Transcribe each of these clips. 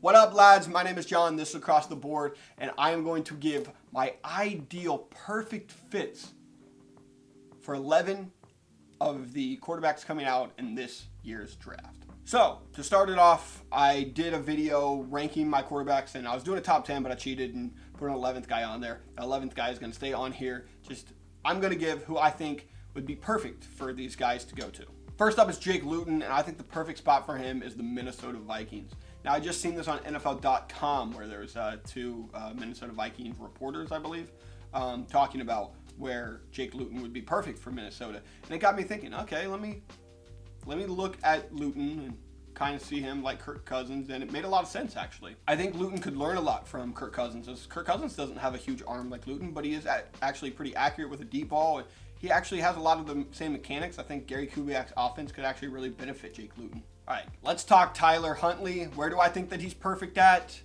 What up, lads? My name is John. This is Across the Board, and I am going to give my ideal perfect fits for 11 of the quarterbacks coming out in this year's draft. So, to start it off, I did a video ranking my quarterbacks, and I was doing a top 10, but I cheated and put an 11th guy on there. The 11th guy is going to stay on here. I'm going to give who I think would be perfect for these guys to go to. First up is Jake Luton, and I think the perfect spot for him is the Minnesota Vikings. Now, I just seen this on NFL.com where there's two Minnesota Vikings reporters, I believe, talking about where Jake Luton would be perfect for Minnesota. And it got me thinking, okay, let me look at Luton and kind of see him like Kirk Cousins, and it made a lot of sense, actually. I think Luton could learn a lot from Kirk Cousins. Kirk Cousins doesn't have a huge arm like Luton, but he is actually pretty accurate with a deep ball, and he actually has a lot of the same mechanics. I think Gary Kubiak's offense could actually really benefit Jake Luton. All right, let's talk Tyler Huntley. Where do I think that he's perfect at?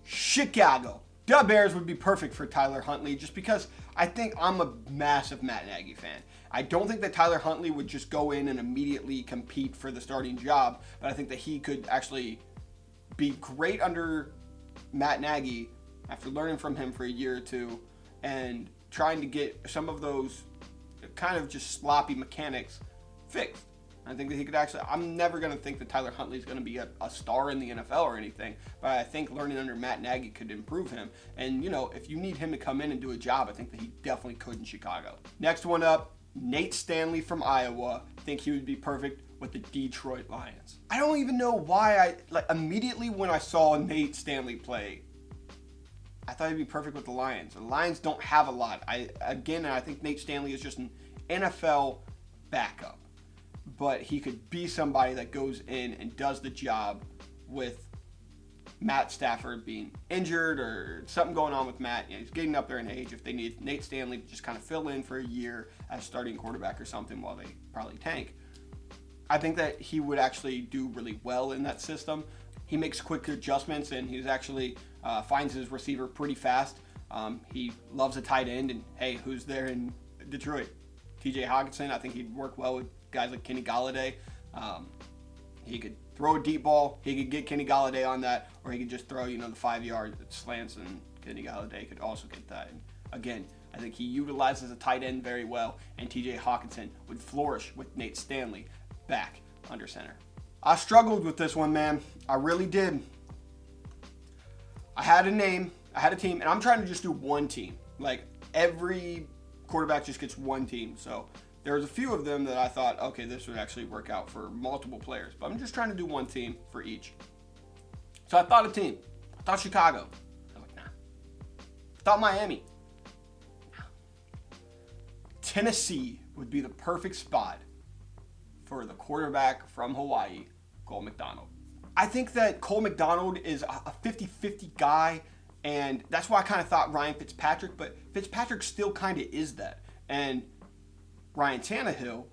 Chicago. The Bears would be perfect for Tyler Huntley just because I think I'm a massive Matt Nagy fan. I don't think that Tyler Huntley would just go in and immediately compete for the starting job, but I think that he could actually be great under Matt Nagy after learning from him for a year or two and trying to get some of those kind of just sloppy mechanics fixed. I think that he could actually, I'm never going to think that Tyler Huntley is going to be a star in the NFL or anything, but I think learning under Matt Nagy could improve him. And, you know, if you need him to come in and do a job, I think that he definitely could in Chicago. Next one up, Nate Stanley from Iowa. I think he would be perfect with the Detroit Lions. I don't even know why immediately when I saw Nate Stanley play, I thought he'd be perfect with the Lions. The Lions don't have a lot. I think Nate Stanley is just an NFL backup. But he could be somebody that goes in and does the job with Matt Stafford being injured or something going on with Matt. You know, he's getting up there in age. If they need Nate Stanley to just kind of fill in for a year as starting quarterback or something while they probably tank, I think that he would actually do really well in that system. He makes quick adjustments, and he's actually finds his receiver pretty fast. He loves a tight end, and hey, who's there in Detroit? TJ Hawkinson. I think he'd work well with guys like Kenny Golladay. He could throw a deep ball. He could get Kenny Golladay on that, or he could just throw, the 5-yard slants, and Kenny Golladay could also get that. And again, I think he utilizes a tight end very well, and TJ Hawkinson would flourish with Nate Stanley back under center. I struggled with this one, man. I really did. I had a name, I had a team, and I'm trying to just do one team. Like, every quarterback just gets one team, so there was a few of them that I thought, okay, this would actually work out for multiple players. But I'm just trying to do one team for each. So I thought a team. I thought Chicago. I'm like, nah. I thought Miami. Nah. Tennessee would be the perfect spot for the quarterback from Hawaii, Cole McDonald. I think that Cole McDonald is a 50-50 guy, and that's why I kind of thought Ryan Fitzpatrick, but Fitzpatrick still kind of is that. And Ryan Tannehill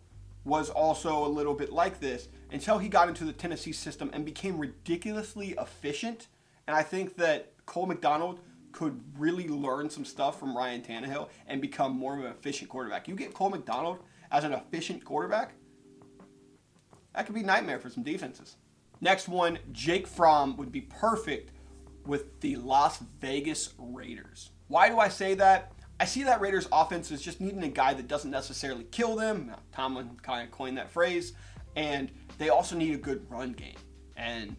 was also a little bit like this until he got into the Tennessee system and became ridiculously efficient. And I think that Cole McDonald could really learn some stuff from Ryan Tannehill and become more of an efficient quarterback. You get Cole McDonald as an efficient quarterback, that could be a nightmare for some defenses. Next one, Jake Fromm would be perfect with the Las Vegas Raiders. Why do I say that? I see that Raiders offense is just needing a guy that doesn't necessarily kill them. Tomlin kind of coined that phrase. And they also need a good run game. And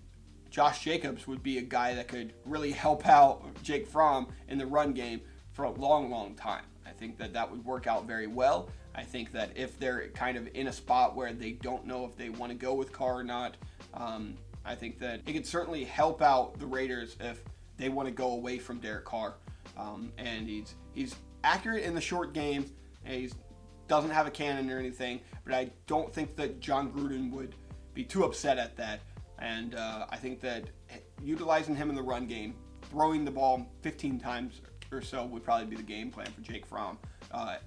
Josh Jacobs would be a guy that could really help out Jake Fromm in the run game for a long, long time. I think that that would work out very well. I think that if they're kind of in a spot where they don't know if they want to go with Carr or not, I think that it could certainly help out the Raiders if they want to go away from Derek Carr. And he's accurate in the short game, and he doesn't have a cannon or anything, but I don't think that John Gruden would be too upset at that. And I think that utilizing him in the run game, throwing the ball 15 times or so would probably be the game plan for Jake Fromm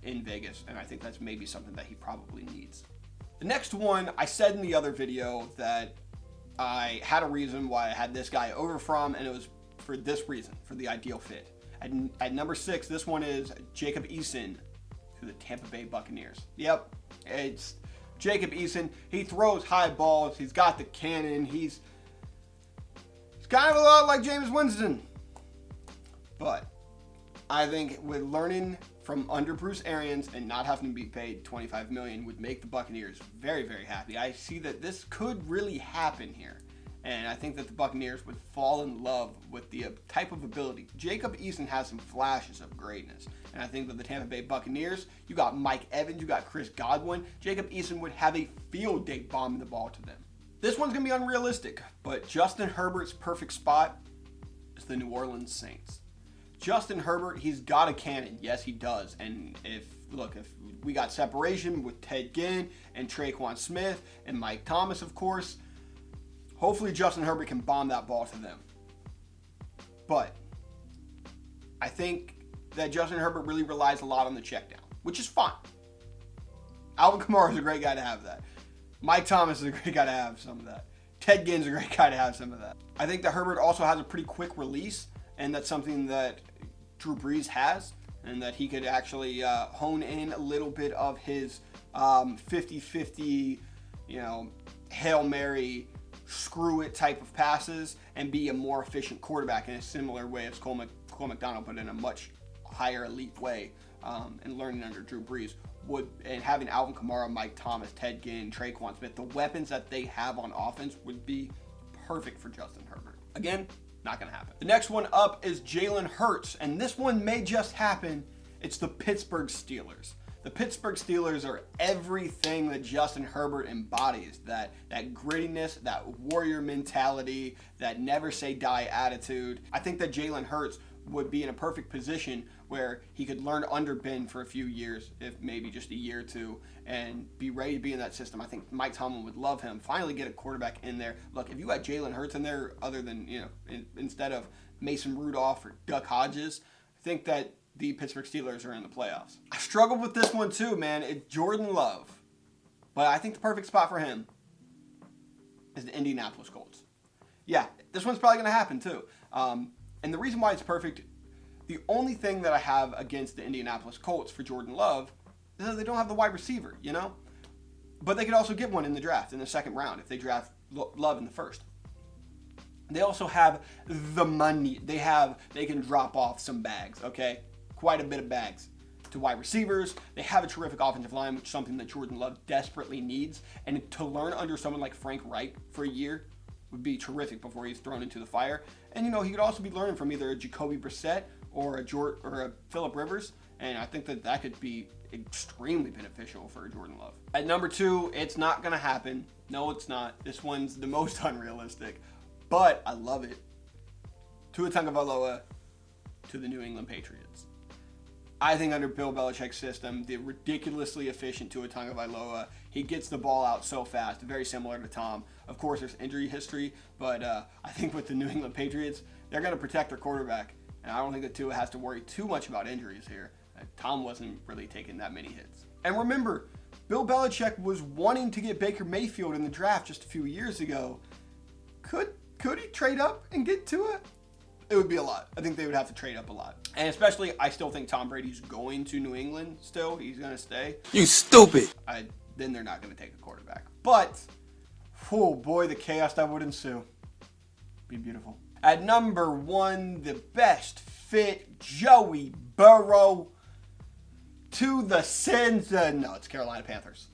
in Vegas, and I think that's maybe something that he probably needs. The next one, I said in the other video that I had a reason why I had this guy over Fromm, and it was for this reason, for the ideal fit. At number 6, this one is Jacob Eason to the Tampa Bay Buccaneers. Yep, it's Jacob Eason. He throws high balls. He's got the cannon. He's kind of a lot like Jameis Winston. But I think with learning from under Bruce Arians and not having to be paid $25 million would make the Buccaneers very, very happy. I see that this could really happen here. And I think that the Buccaneers would fall in love with the type of ability. Jacob Eason has some flashes of greatness. And I think that the Tampa Bay Buccaneers, you got Mike Evans, you got Chris Godwin. Jacob Eason would have a field day bombing the ball to them. This one's going to be unrealistic, but Justin Herbert's perfect spot is the New Orleans Saints. Justin Herbert, he's got a cannon. Yes, he does. And if we got separation with Ted Ginn and Traquan Smith and Mike Thomas, of course, hopefully Justin Herbert can bomb that ball to them. But I think that Justin Herbert really relies a lot on the check down, which is fine. Alvin Kamara is a great guy to have that. Mike Thomas is a great guy to have some of that. Ted Ginn's a great guy to have some of that. I think that Herbert also has a pretty quick release, and that's something that Drew Brees has, and that he could actually hone in a little bit of his 50-50, Hail Mary, screw it type of passes and be a more efficient quarterback in a similar way as Cole McDonald, but in a much higher elite way, and learning under Drew Brees and having Alvin Kamara, Mike Thomas, Ted Ginn, Traquan Smith, the weapons that they have on offense would be perfect for Justin Herbert. Again, not going to happen. The next one up is Jalen Hurts, and this one may just happen. It's the Pittsburgh Steelers. The Pittsburgh Steelers are everything that Justin Herbert embodies. That grittiness, that warrior mentality, that never say die attitude. I think that Jalen Hurts would be in a perfect position where he could learn under Ben for a few years, if maybe just a year or two, and be ready to be in that system. I think Mike Tomlin would love him. Finally get a quarterback in there. Look, if you had Jalen Hurts in there, other than, instead of Mason Rudolph or Duck Hodges, I think that the Pittsburgh Steelers are in the playoffs. I struggled with this one too, man. It's Jordan Love. But I think the perfect spot for him is the Indianapolis Colts. Yeah, this one's probably going to happen too. And the reason why it's perfect, the only thing that I have against the Indianapolis Colts for Jordan Love is that they don't have the wide receiver, But they could also get one in the draft, in the second round, if they draft Love in the first. They also have the money. They can drop off some bags, okay? Quite a bit of bags to wide receivers. They have a terrific offensive line, which is something that Jordan Love desperately needs. And to learn under someone like Frank Reich for a year would be terrific before he's thrown into the fire. And, he could also be learning from either a Jacoby Brissett or a Phillip Rivers. And I think that could be extremely beneficial for Jordan Love. At number 2, it's not going to happen. No, it's not. This one's the most unrealistic. But I love it. Tua Tagovailoa to the New England Patriots. I think under Bill Belichick's system, the ridiculously efficient Tua Tagovailoa, he gets the ball out so fast, very similar to Tom. Of course, there's injury history, but I think with the New England Patriots, they're going to protect their quarterback. And I don't think that Tua has to worry too much about injuries here. Tom wasn't really taking that many hits. And remember, Bill Belichick was wanting to get Baker Mayfield in the draft just a few years ago. Could he trade up and get Tua? It would be a lot. I think they would have to trade up a lot. And especially, I still think Tom Brady's going to New England still. He's going to stay. You stupid. Then they're not going to take a quarterback. But, oh boy, the chaos that would ensue. Be beautiful. At number 1, the best fit, Joey Burrow to the no, it's Carolina Panthers.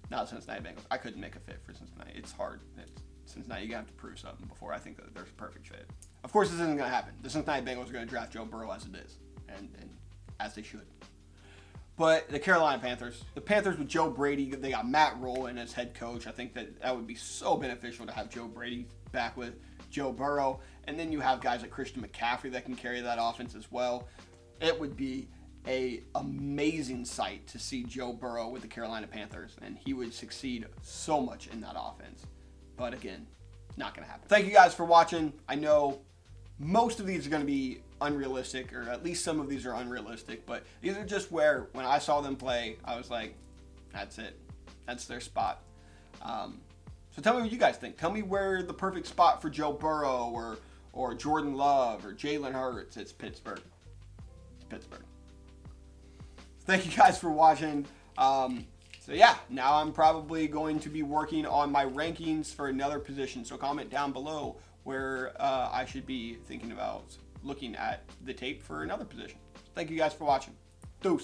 Not Cincinnati Bengals. I couldn't make a fit for Cincinnati. It's hard. Cincinnati, you're going to have to prove something before I think that there's a perfect fit. Of course, this isn't going to happen. The Cincinnati Bengals are going to draft Joe Burrow as it is, and as they should. But the Carolina Panthers, with Joe Brady, they got Matt Rule in as head coach. I think that would be so beneficial to have Joe Brady back with Joe Burrow. And then you have guys like Christian McCaffrey that can carry that offense as well. It would be an amazing sight to see Joe Burrow with the Carolina Panthers, and he would succeed so much in that offense. But again, not going to happen. Thank you guys for watching. I know most of these are going to be unrealistic, or at least some of these are unrealistic, but these are just where, when I saw them play, I was like, that's it. That's their spot. So tell me what you guys think. Tell me where the perfect spot for Joe Burrow or Jordan Love or Jalen Hurts. It's Pittsburgh. It's Pittsburgh. Thank you guys for watching. So yeah, now I'm probably going to be working on my rankings for another position. So comment down below where I should be thinking about looking at the tape for another position. Thank you guys for watching. Deuce.